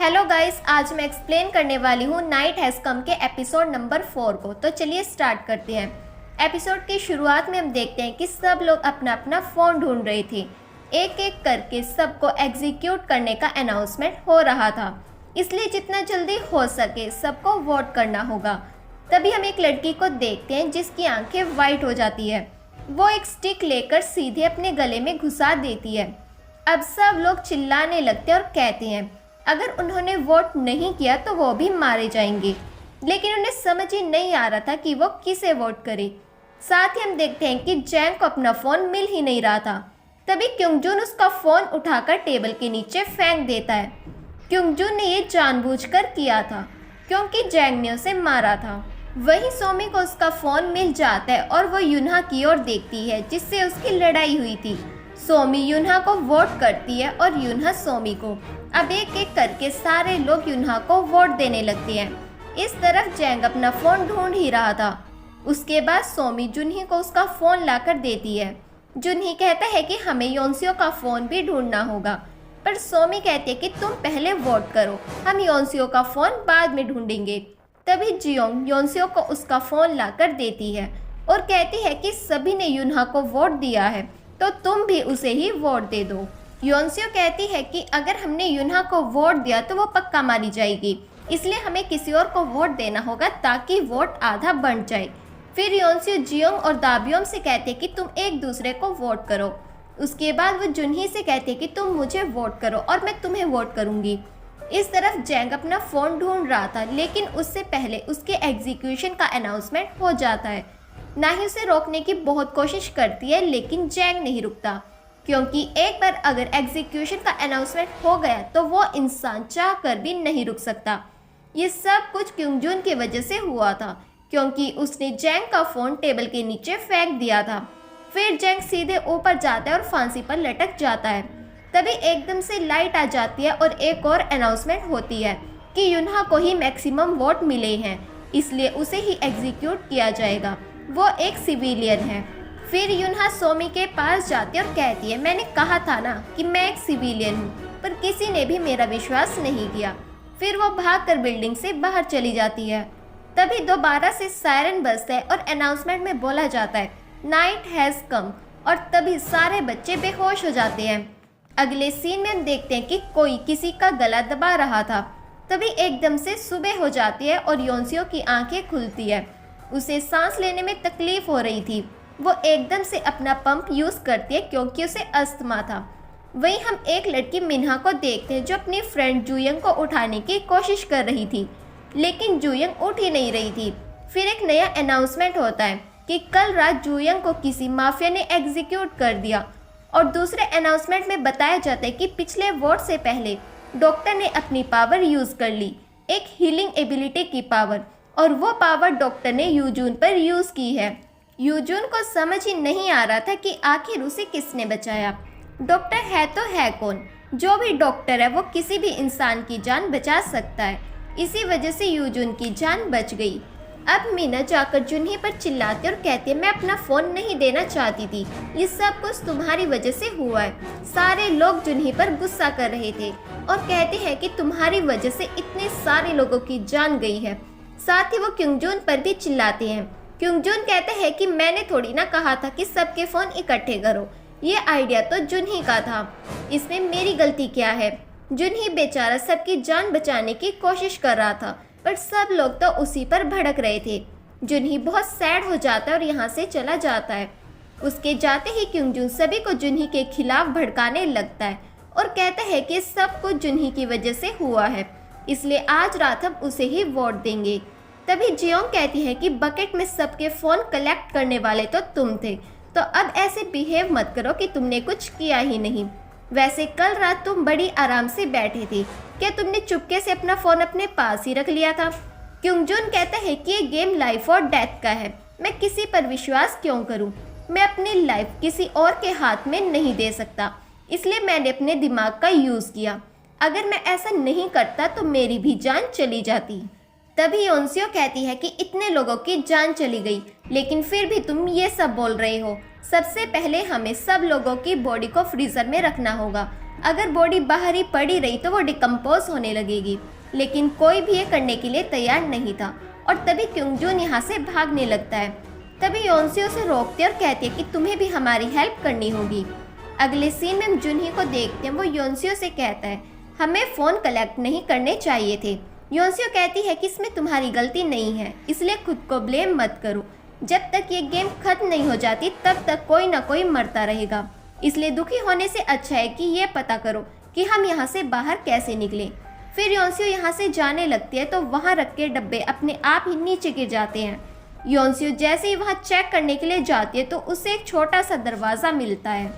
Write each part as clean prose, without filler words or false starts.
Hello guys, आज मैं explain करने वाली हूँ नाइट हैज़ कम के एपिसोड नंबर 4 को। तो चलिए स्टार्ट करते हैं। एपिसोड की शुरुआत में हम देखते हैं कि सब लोग अपना अपना फ़ोन ढूंढ रहे थे। एक एक करके सबको एग्जीक्यूट करने का अनाउंसमेंट हो रहा था, इसलिए जितना जल्दी हो सके सबको वोट करना होगा। तभी हम एक लड़की को देखते हैं जिसकी आंखें वाइट हो जाती है। वो एक स्टिक लेकर सीधे अपने गले में घुसा देती है। अब सब लोग चिल्लाने लगते हैं और कहते हैं अगर उन्होंने वोट नहीं किया तो वो भी मारे जाएंगे, लेकिन उन्हें समझ ही नहीं आ रहा था कि वो किसे वोट करे। साथ ही हम देखते हैं कि जैंग को अपना फ़ोन मिल ही नहीं रहा था। तभी क्योंगजुन उसका फ़ोन उठाकर टेबल के नीचे फेंक देता है। क्योंगजुन ने ये जानबूझकर किया था क्योंकि जैंग ने उसे मारा था। वहीं सोमी को उसका फ़ोन मिल जाता है और वो यून्हा की ओर देखती है जिससे उसकी लड़ाई हुई थी। सोमी यून्हा को वोट करती है और यून्हा सोमी को। अब एक एक करके सारे लोग यून्हा को वोट देने लगते हैं। इस तरफ जैंग अपना फ़ोन ढूंढ ही रहा था। उसके बाद सोमी जुनही को उसका फ़ोन लाकर देती है। जुनही कहता है कि हमें योनसियो का फ़ोन भी ढूंढना होगा, पर सोमी कहती है कि तुम पहले वोट करो, हम योनसियो का फ़ोन बाद में ढूंढेंगे। तभी जियोंग योनसियो को उसका फ़ोन लाकर देती है और कहती है कि सभी ने यून्हा को वोट दिया है तो तुम भी उसे ही वोट दे दो। योनसियो कहती है कि अगर हमने यून्हा को वोट दिया तो वो पक्का मारी जाएगी, इसलिए हमें किसी और को वोट देना होगा ताकि वोट आधा बन जाए। फिर योनसियो जियोंग और दाबियोम से कहते कि तुम एक दूसरे को वोट करो। उसके बाद वो जुनही से कहते कि तुम मुझे वोट करो और मैं तुम्हें वोट करूंगी। इस तरफ जैंग अपना फ़ोन ढूंढ रहा था, लेकिन उससे पहले उसके एग्जीक्यूशन का अनाउंसमेंट हो जाता है। ना ही उसे रोकने की बहुत कोशिश करती है, लेकिन जैंग नहीं रुकता, क्योंकि एक बार अगर एग्जीक्यूशन का अनाउंसमेंट हो गया तो वो इंसान चाह कर भी नहीं रुक सकता। ये सब कुछ क्योंगजुन की वजह से हुआ था, क्योंकि उसने जैंग का फ़ोन टेबल के नीचे फेंक दिया था। फिर जैंग सीधे ऊपर जाता है और फांसी पर लटक जाता है। तभी एकदम से लाइट आ जाती है और एक और अनाउंसमेंट होती है कि यून्हा को ही मैक्सिमम वोट मिले हैं, इसलिए उसे ही एग्जीक्यूट किया जाएगा। वो एक सिविलियन है। फिर यून्हा सोमी के पास जाती है और कहती है मैंने कहा था ना कि मैं एक सिविलियन हूँ, पर किसी ने भी मेरा विश्वास नहीं किया। फिर वो भागकर बिल्डिंग से बाहर चली जाती है। तभी दोबारा से सायरन बजता है और अनाउंसमेंट में बोला जाता है नाइट हैज़ कम, और तभी सारे बच्चे बेहोश हो जाते हैं। अगले सीन में हम देखते हैं कि कोई किसी का गला दबा रहा था। तभी एकदम से सुबह हो जाती है और योनसियो की आंखें खुलती है। उसे सांस लेने में तकलीफ हो रही थी। वो एकदम से अपना पंप यूज़ करती है क्योंकि उसे अस्थमा था। वहीं हम एक लड़की मिन्हा को देखते हैं जो अपनी फ्रेंड जुयंग को उठाने की कोशिश कर रही थी, लेकिन जुयंग उठ ही नहीं रही थी। फिर एक नया अनाउंसमेंट होता है कि कल रात जुयंग को किसी माफिया ने एग्जीक्यूट कर दिया, और दूसरे अनाउंसमेंट में बताया जाता है कि पिछले वोट से पहले डॉक्टर ने अपनी पावर यूज़ कर ली, एक हीलिंग एबिलिटी की पावर, और वो पावर डॉक्टर ने यूजून पर यूज़ की है। यूजून को समझ ही नहीं आ रहा था कि आखिर उसे किसने बचाया। डॉक्टर है तो है कौन? जो भी डॉक्टर है वो किसी भी इंसान की जान बचा सकता है। इसी वजह से यूजून की जान बच गई। अब मीना जाकर जुनही पर चिल्लाती और कहती है मैं अपना फ़ोन नहीं देना चाहती थी, ये सब कुछ तुम्हारी वजह से हुआ है। सारे लोग जुनही पर गुस्सा कर रहे थे और कहते हैं कि तुम्हारी वजह से इतने सारे लोगों की जान गई है। साथ ही वो क्योंगजुन पर भी चिल्लाते हैं। क्योंगजुन कहते हैं कि मैंने थोड़ी ना कहा था कि सबके फ़ोन इकट्ठे करो, ये आइडिया तो जुनही का था, इसमें मेरी गलती क्या है? जुनही बेचारा सबकी जान बचाने की कोशिश कर रहा था, पर सब लोग तो उसी पर भड़क रहे थे। जुनही बहुत सैड हो जाता है और यहाँ से चला जाता है। उसके जाते ही क्योंगजुन सभी को जुनही के खिलाफ भड़काने लगता है और कहता है कि सब कुछ जुनही की वजह से हुआ है, इसलिए आज रात हम उसे ही वोट देंगे। तभी जियोंग कहती है कि बकेट में सबके फ़ोन कलेक्ट करने वाले तो तुम थे, तो अब ऐसे बिहेव मत करो कि तुमने कुछ किया ही नहीं। वैसे कल रात तुम बड़ी आराम से बैठे थे, क्या तुमने चुपके से अपना फ़ोन अपने पास ही रख लिया था? क्योंगजुन कहता है कि ये गेम लाइफ और डेथ का है, मैं किसी पर विश्वास क्यों करूं? मैं अपनी लाइफ किसी और के हाथ में नहीं दे सकता, इसलिए मैंने अपने दिमाग का यूज़ किया। अगर मैं ऐसा नहीं करता तो मेरी भी जान चली जाती। तभी योनसियो कहती है कि इतने लोगों की जान चली गई, लेकिन फिर भी तुम ये सब बोल रहे हो। सबसे पहले हमें सब लोगों की बॉडी को फ्रीज़र में रखना होगा। अगर बॉडी बाहर ही पड़ी रही तो वो डिकम्पोज होने लगेगी। लेकिन कोई भी ये करने के लिए तैयार नहीं था और तभी क्योंगजून यहाँ से भागने लगता है। तभी योनसियो उसे रोकते और कहती है कि तुम्हें भी हमारी हेल्प करनी होगी। अगले सीन में हम जुनही को देखते हैं। वो योनसियो से कहता है हमें फ़ोन कलेक्ट नहीं करने चाहिए थे। योनसियो कहती है कि इसमें तुम्हारी गलती नहीं है, इसलिए खुद को ब्लेम मत करो। जब तक ये गेम खत्म नहीं हो जाती तब तक कोई ना कोई मरता रहेगा, इसलिए दुखी होने से अच्छा है कि ये पता करो कि हम यहाँ से बाहर कैसे निकलें। फिर योनसियो यहाँ से जाने लगती है तो वहाँ रख के डब्बे अपने आप ही नीचे गिर जाते हैं। योनसियो जैसे ही वहाँ चेक करने के लिए जाती है तो उसे एक छोटा सा दरवाज़ा मिलता है।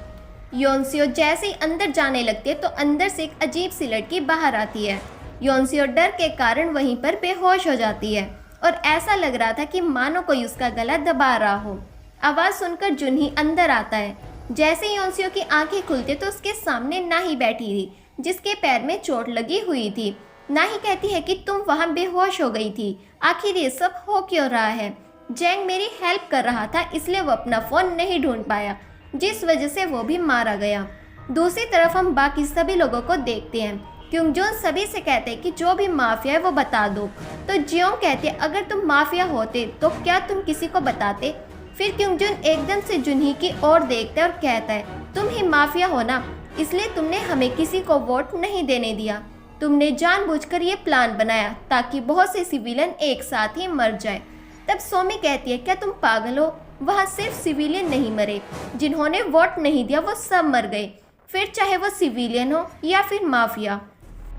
योनसियो जैसे ही अंदर जाने लगती है तो अंदर से एक अजीब सी लड़की बाहर आती है। योनसियो डर के कारण वहीं पर बेहोश हो जाती है और ऐसा लग रहा था कि मानो कोई उसका गला दबा रहा हो। आवाज़ सुनकर जुनही अंदर आता है। जैसे ही योनसियो की आंखें खुलती तो उसके सामने नाही बैठी थी, जिसके पैर में चोट लगी हुई थी। नाही कहती है कि तुम वहाँ बेहोश हो गई थी, आखिर ये सब हो क्यों रहा है? जैंग मेरी हेल्प कर रहा था, इसलिए वो अपना फ़ोन नहीं ढूंढ पाया, जिस वजह से वो भी मारा गया। दूसरी तरफ हम बाकी सभी लोगों को देखते हैं। क्योंगजून सभी से कहते हैं कि जो भी माफिया है वो बता दो। तो जियोंग कहते हैं अगर तुम माफिया होते तो क्या तुम किसी को बताते? फिर क्योंगजून एकदम से जुनही की ओर देखता है और कहता है तुम ही माफिया हो ना, इसलिए तुमने हमें किसी को वोट नहीं देने दिया। तुमने जानबूझकर ये प्लान बनाया ताकि बहुत से सिविलियन एक साथ ही मर जाए। तब सोमी कहती है क्या तुम पागल हो? वहाँ सिर्फ सिविलियन नहीं मरे, जिन्होंने वोट नहीं दिया वो सब मर गए, फिर चाहे वो सिविलियन हो या फिर माफिया।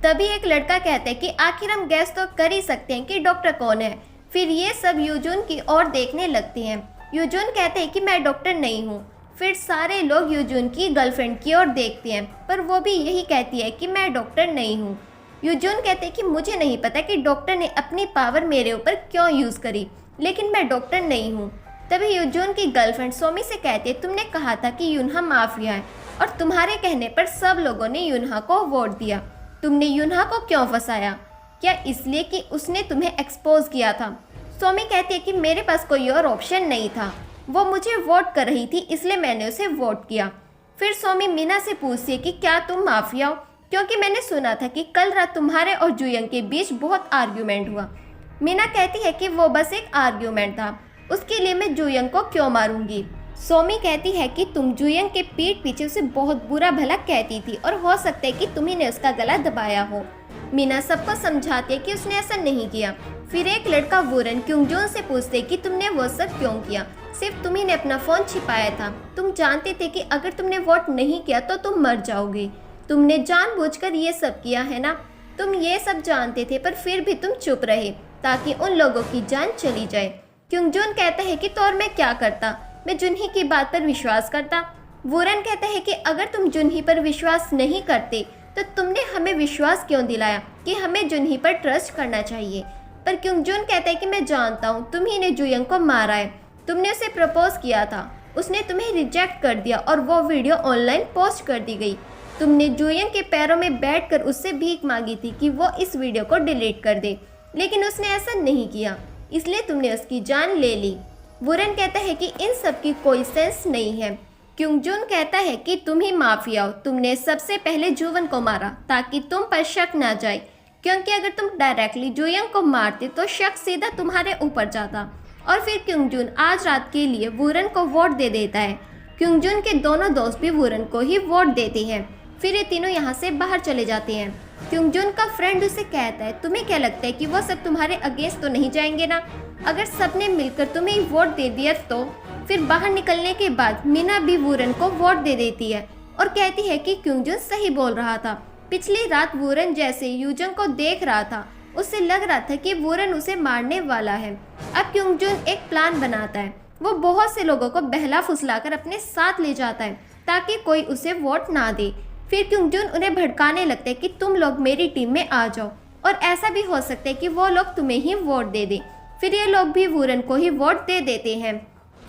तभी एक लड़का कहता है कि आखिर हम गैस तो कर ही सकते हैं कि डॉक्टर कौन है। फिर ये सब यूजुन की ओर देखने लगते हैं। यूजुन कहते हैं कि मैं डॉक्टर नहीं हूँ। फिर सारे लोग यूजुन की गर्लफ्रेंड की ओर देखते हैं, पर वो भी यही कहती है कि मैं डॉक्टर नहीं हूँ। यूजुन कहते हैं कि मुझे नहीं पता कि डॉक्टर ने अपनी पावर मेरे ऊपर क्यों यूज़ करी, लेकिन मैं डॉक्टर नहीं हूँ। तभी यूजुन की गर्लफ्रेंड सोमी से कहती है तुमने कहा था कि युनहा माफिया है और तुम्हारे कहने पर सब लोगों ने युनहा को वोट दिया। तुमने युनहा को क्यों फंसाया? क्या इसलिए कि उसने तुम्हें एक्सपोज किया था? सोमी कहती है कि मेरे पास कोई और ऑप्शन नहीं था, वो मुझे वोट कर रही थी इसलिए मैंने उसे वोट किया। फिर सोमी मीना से पूछती है कि क्या तुम माफिया हो, क्योंकि मैंने सुना था कि कल रात तुम्हारे और जुयंग के बीच बहुत आर्ग्यूमेंट हुआ। मीना कहती है कि वो बस एक आर्ग्यूमेंट था, उसके लिए मैं जुयंग को क्यों मारूंगी। सोमी कहती है कि तुम जुयंग के पीठ पीछे उसे बहुत बुरा भला कहती थी और हो सकता है कि तुम्ही ने उसका गला दबाया हो। मीना सबको समझाती है कि उसने ऐसा नहीं किया। फिर एक लड़का वुरन क्योंगजून से पूछते कि तुमने वो सब क्यों किया? सिर्फ तुम्ही ने अपना फ़ोन छिपाया था, तुम जानते थे कि अगर तुमने वोट नहीं किया तो तुम मर जाओगे। तुमने जानबूझकर ये सब किया है ना? तुम ये सब जानते थे पर फिर भी तुम चुप रहे ताकि उन लोगों की जान चली जाए। क्योंगजून कहता है कि तो और मैं क्या करता, मैं जुनही की बात पर विश्वास करता। वुरन कहता है कि अगर तुम जुनही पर विश्वास नहीं करते तो तुमने हमें विश्वास क्यों दिलाया कि हमें जुनही पर ट्रस्ट करना चाहिए। पर क्योंगजून कहता है कि मैं जानता हूँ तुम्ही ने जुयंग को मारा है, तुमने उसे प्रपोज किया था, उसने तुम्हें रिजेक्ट कर दिया और वो वीडियो ऑनलाइन पोस्ट कर दी गई। तुमने जुयंग के पैरों में बैठकर उससे भीख मांगी थी कि वो इस वीडियो को डिलीट कर दे, लेकिन उसने ऐसा नहीं किया, इसलिए तुमने उसकी जान ले ली। वुरन कहता है कि इन सब की कोई सेंस नहीं है। क्योंगजून कहता है कि तुम ही माफिया हो, तुमने सबसे पहले जुवन को मारा ताकि तुम पर शक ना जाए, क्योंकि अगर तुम डायरेक्टली जुयंग को मारते तो शक सीधा तुम्हारे ऊपर जाता। और फिर क्योंगजून आज रात के लिए वुरन को वोट दे देता है। क्योंगजून के दोनों दोस्त भी वुरन को ही वोट देते हैं। फिर ये तीनों यहाँ से बाहर चले जाते हैं। क्योंगजून का फ्रेंड उसे कहता है तुम्हें क्या लगता है कि वो सब तुम्हारे अगेंस्ट तो नहीं जाएंगे ना? अगर सबने मिलकर तुम्हें वोट दे दिया तो? फिर बाहर निकलने के बाद मीना भी वुरन को वोट दे देती है और कहती है कि क्योंगजून सही बोल रहा था। पिछली रात वुरन जैसे यूजंग को देख रहा था, उससे लग रहा था कि वुरन उसे मारने वाला है। अब क्योंगजून एक प्लान बनाता है, वो बहुत से लोगों को बहला फुसलाकर अपने साथ ले जाता है ताकि कोई उसे वोट ना दे। फिर क्योंगजून उन्हें भड़काने लगते हैं कि तुम लोग मेरी टीम में आ जाओ, और ऐसा भी हो सकता है कि वो लोग तुम्हें ही वोट दे दे। फिर ये लोग भी वुरन को ही वोट दे देते हैं।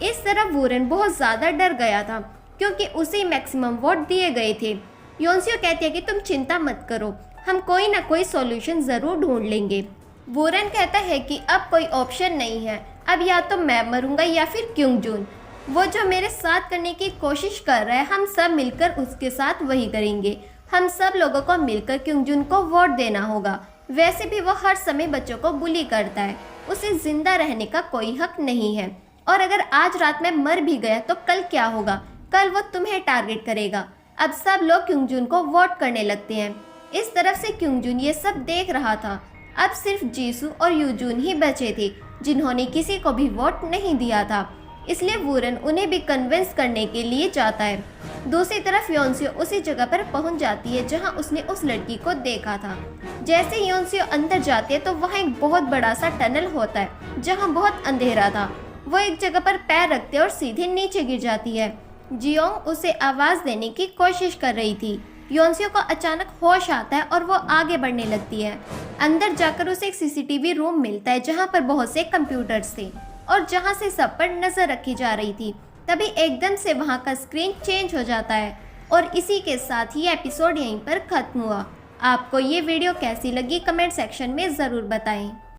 इस तरह वुरन बहुत ज़्यादा डर गया था क्योंकि उसे मैक्सिमम वोट दिए गए थे। योनसियो कहती है कि तुम चिंता मत करो, हम कोई ना कोई सॉल्यूशन ज़रूर ढूंढ लेंगे। वुरन कहता है कि अब कोई ऑप्शन नहीं है, अब या तो मैं मरूंगा या फिर क्योंगजून। वो जो मेरे साथ करने की कोशिश कर रहा है हम सब मिलकर उसके साथ वही करेंगे। हम सब लोगों को मिलकर क्योंगजुन को वोट देना होगा। वैसे भी वो हर समय बच्चों को बुली करता है, उसे जिंदा रहने का कोई हक नहीं है। और अगर आज रात में मर भी गया तो कल क्या होगा? कल वो तुम्हें टारगेट करेगा। अब सब लोग क्योंगजुन को वोट करने लगते हैं। इस तरफ से क्योंगजुन ये सब देख रहा था। अब सिर्फ जीसू और यूजून ही बचे थे जिन्होंने किसी को भी वोट नहीं दिया था, इसलिए वूरन उन्हें भी कन्विंस करने के लिए जाता है। दूसरी तरफ योन्सियो उसी जगह पर पहुंच जाती है जहां उसने उस लड़की को देखा था। जैसे योन्सियो अंदर जाती है तो वहां एक बहुत बड़ा सा टनल होता है जहां बहुत अंधेरा था। वो एक जगह पर पैर रखते और सीधे नीचे गिर जाती है। जियोंग उसे आवाज देने की कोशिश कर रही थी। योन्सियो को अचानक होश आता है और वो आगे बढ़ने लगती है। अंदर जाकर उसे एक सीसीटीवी रूम मिलता है जहां पर बहुत से कंप्यूटर्स थे और जहां से सब पर नजर रखी जा रही थी। तभी एकदम से वहां का स्क्रीन चेंज हो जाता है और इसी के साथ ही एपिसोड यहीं पर खत्म हुआ। आपको ये वीडियो कैसी लगी कमेंट सेक्शन में ज़रूर बताएं।